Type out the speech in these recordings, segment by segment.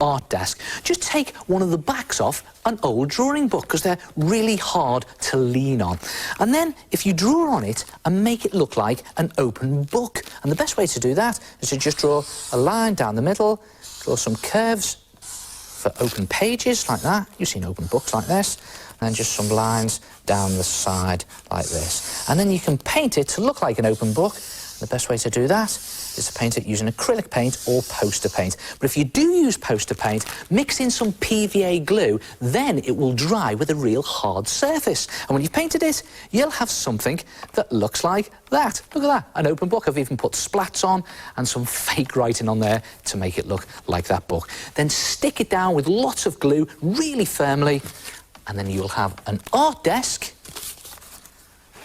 art desk, just take one of the backs off an old drawing book because they're really hard to lean on. And then if you draw on it and make it look like an open book. And the best way to do that is to just draw a line down the middle, draw some curves for open pages like that. You've seen open books like this. And then just some lines down the side like this. And then you can paint it to look like an open book. The best way to do that is to paint it using acrylic paint or poster paint. But if you do use poster paint, mix in some PVA glue, then it will dry with a real hard surface. And when you've painted it, you'll have something that looks like that. Look at that, an open book. I've even put splats on and some fake writing on there to make it look like that book. Then stick it down with lots of glue really firmly, and then you'll have an art desk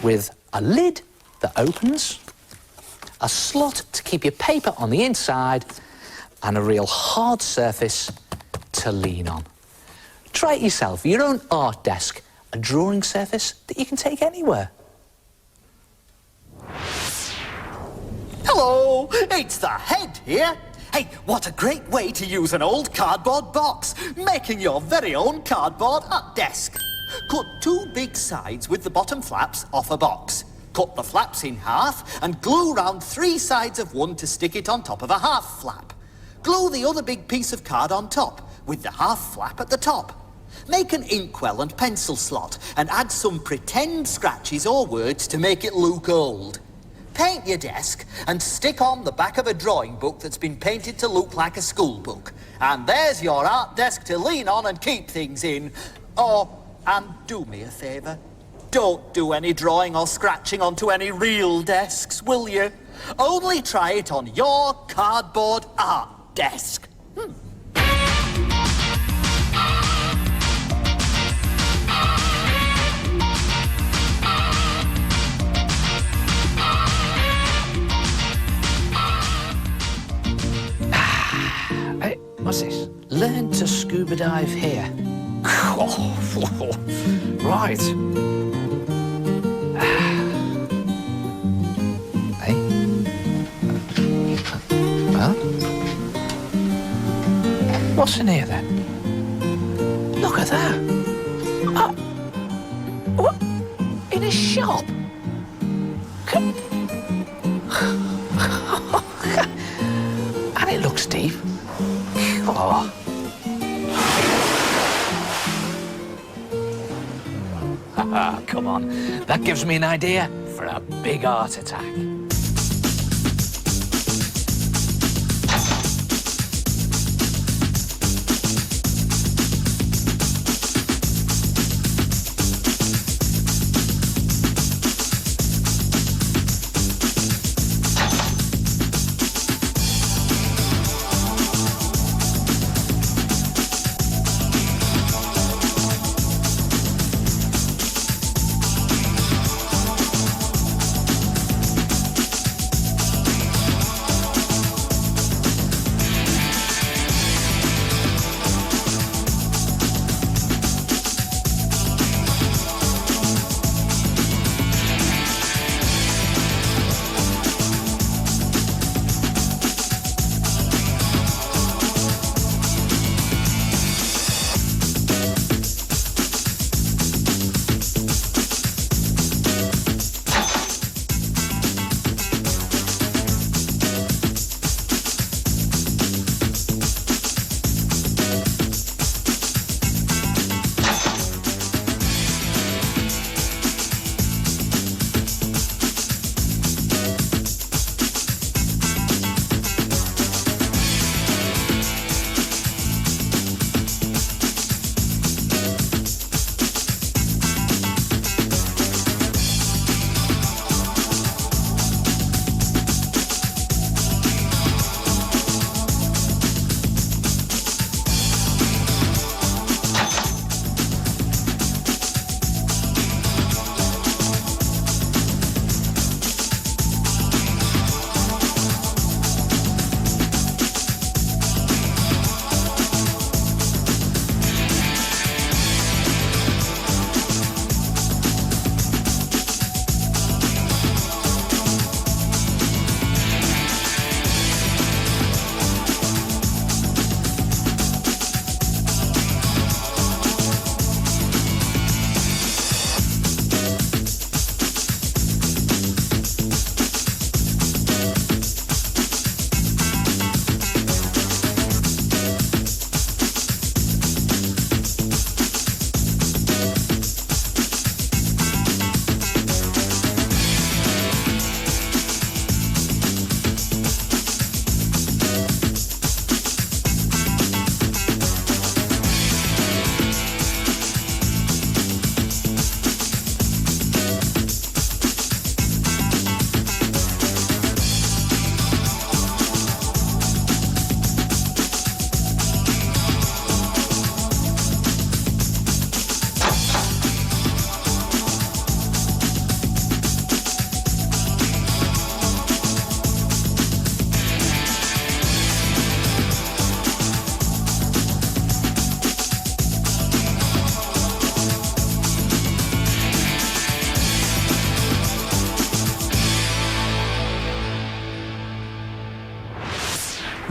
with a lid that opens, a slot to keep your paper on the inside, and a real hard surface to lean on. Try it yourself, your own art desk, a drawing surface that you can take anywhere. Hello, it's the Head here. Hey, what a great way to use an old cardboard box, making your very own cardboard art desk. Cut 2 big sides with the bottom flaps off a box. Cut the flaps in half and glue round 3 sides of one to stick it on top of a half flap. Glue the other big piece of card on top with the half flap at the top. Make an inkwell and pencil slot and add some pretend scratches or words to make it look old. Paint your desk and stick on the back of a drawing book that's been painted to look like a school book. And there's your art desk to lean on and keep things in. Oh, and do me a favour. Don't do any drawing or scratching onto any real desks, will you? Only try it on your cardboard art desk. Hey, what's this? Learn to scuba dive here. Right. Hey. Well? What's in here then? Look at that. What? In a shop? And it looks deep. Oh. Come on, that gives me an idea for a big art attack.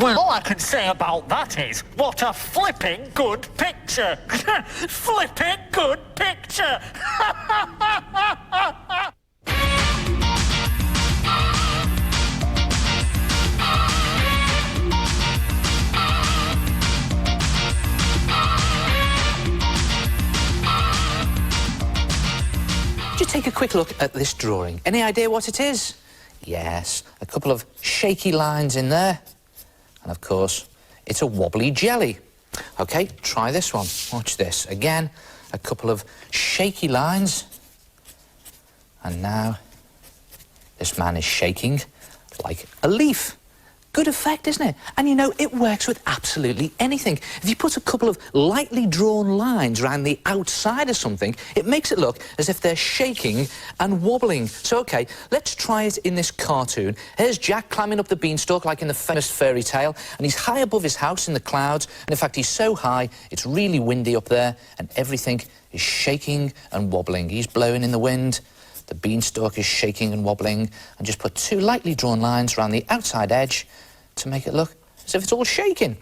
Well, all I can say about that is, what a flipping good picture! Flipping good picture! Just take a quick look at this drawing. Any idea what it is? Yes, a couple of shaky lines in there. And of course, it's a wobbly jelly. OK, try this one. Watch this. Again, a couple of shaky lines. And now, this man is shaking like a leaf. Good effect, isn't it? And you know, it works with absolutely anything. If you put a couple of lightly drawn lines around the outside of something, it makes it look as if they're shaking and wobbling. So, OK, let's try it in this cartoon. Here's Jack climbing up the beanstalk like in the famous fairy tale, and he's high above his house in the clouds, and in fact, he's so high, it's really windy up there, and everything is shaking and wobbling. He's blowing in the wind. The beanstalk is shaking and wobbling, and just put two lightly drawn lines around the outside edge to make it look as if it's all shaking.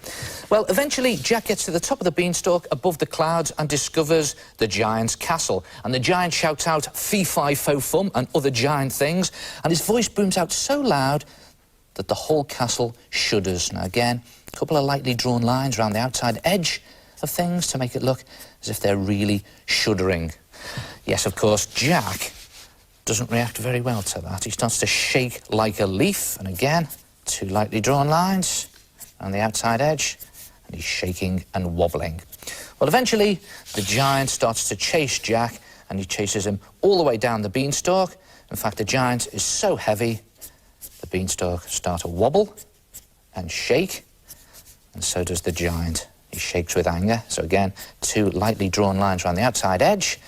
Well, eventually, Jack gets to the top of the beanstalk above the clouds and discovers the giant's castle. And the giant shouts out, "Fee, fi, fo, fum," and other giant things. And his voice booms out so loud that the whole castle shudders. Now, again, a couple of lightly drawn lines around the outside edge of things to make it look as if they're really shuddering. Yes, of course, Jack doesn't react very well to that. He starts to shake like a leaf, and again, two lightly drawn lines on the outside edge, and he's shaking and wobbling. Well, eventually, the giant starts to chase Jack, and he chases him all the way down the beanstalk. In fact, the giant is so heavy, the beanstalk starts to wobble and shake, and so does the giant. He shakes with anger. So again, two lightly drawn lines around the outside edge.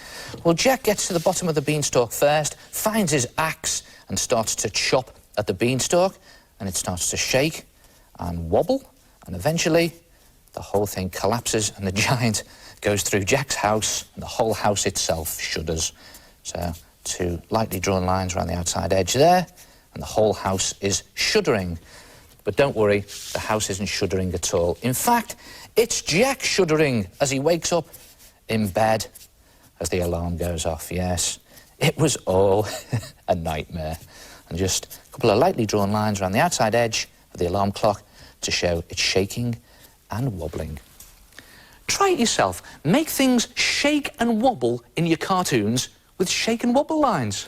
Well, Jack gets to the bottom of the beanstalk first, finds his axe, and starts to chop at the beanstalk, and it starts to shake and wobble, and eventually the whole thing collapses, and the giant goes through Jack's house, and the whole house itself shudders. So two lightly drawn lines around the outside edge there, and the whole house is shuddering. But don't worry, the house isn't shuddering at all. In fact, it's Jack shuddering as he wakes up in bed as the alarm goes off. Yes, it was all a nightmare. And just a couple of lightly drawn lines around the outside edge of the alarm clock to show it's shaking and wobbling. Try it yourself. Make things shake and wobble in your cartoons with shake and wobble lines.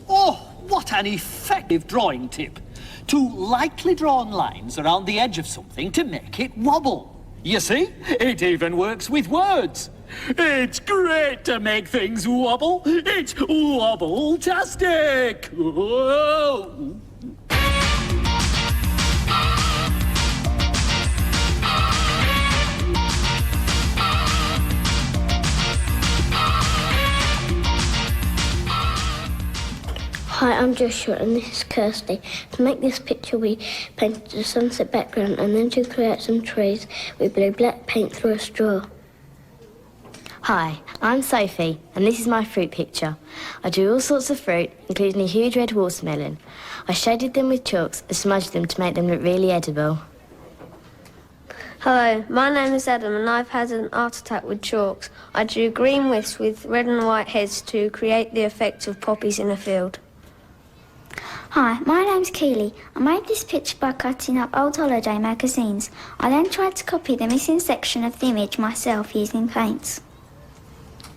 Oh, what an effective drawing tip. Two lightly drawn lines around the edge of something to make it wobble. You see, it even works with words. It's great to make things wobble. It's wobble-tastic. Whoa. Hi, I'm Joshua and this is Kirsty. To make this picture we painted a sunset background, and then to create some trees we blew black paint through a straw. Hi, I'm Sophie and this is my fruit picture. I drew all sorts of fruit, including a huge red watermelon. I shaded them with chalks and smudged them to make them look really edible. Hello, my name is Adam and I've had an art attack with chalks. I drew green wisps with red and white heads to create the effect of poppies in a field. Hi, my name's Keely. I made this picture by cutting up old holiday magazines. I then tried to copy the missing section of the image myself using paints.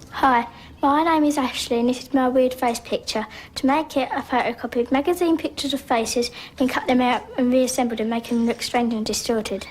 Hi, my name is Ashley and this is my weird face picture. To make it, I photocopied magazine pictures of faces, then cut them out and reassembled them, making them look strange and distorted.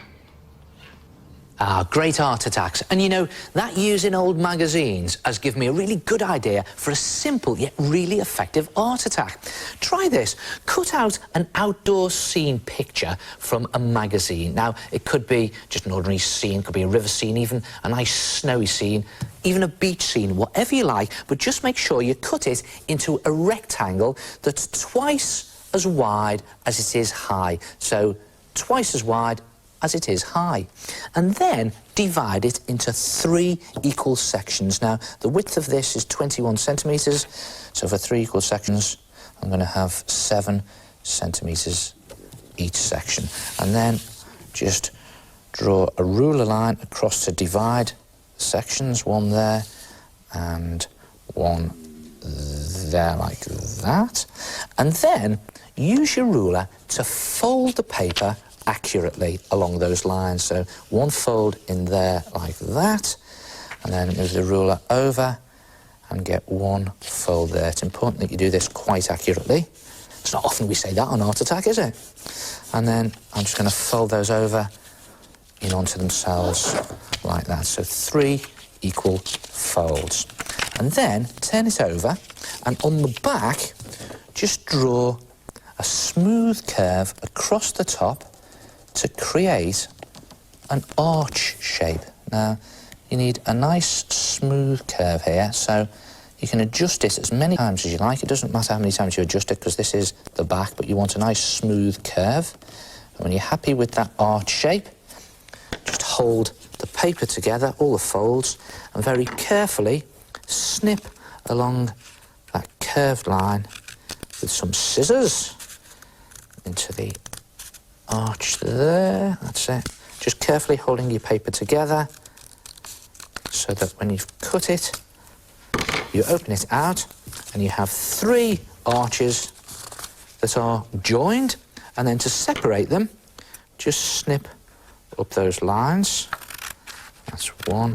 Ah, great art attacks. And you know, that using old magazines has given me a really good idea for a simple yet really effective art attack. Try this. Cut out an outdoor scene picture from a magazine. Now, it could be just an ordinary scene, it could be a river scene, even a nice snowy scene, even a beach scene, whatever you like, but just make sure you cut it into a rectangle that's twice as wide as it is high. So, twice as wide as it is high, and then divide it into 3 equal sections. Now, the width of this is 21 centimetres, so for 3 equal sections, I'm going to have 7 centimetres each section. And then just draw a ruler line across to divide sections, one there and one there like that. And then use your ruler to fold the paper accurately along those lines. So one fold in there like that, and then move the ruler over and get one fold there. It's important that you do this quite accurately. It's not often we say that on Art Attack, is it? And then I'm just going to fold those over in onto themselves like that. So 3 equal folds. And then turn it over, and on the back, just draw a smooth curve across the top to create an arch shape. Now, you need a nice smooth curve here, so you can adjust it as many times as you like. It doesn't matter how many times you adjust it, because this is the back, but you want a nice smooth curve. And when you're happy with that arch shape, just hold the paper together, all the folds, and very carefully snip along that curved line with some scissors into the arch there. That's it. Just carefully holding your paper together so that when you've cut it, you open it out and you have 3 arches that are joined, and then to separate them, just snip up those lines. That's 1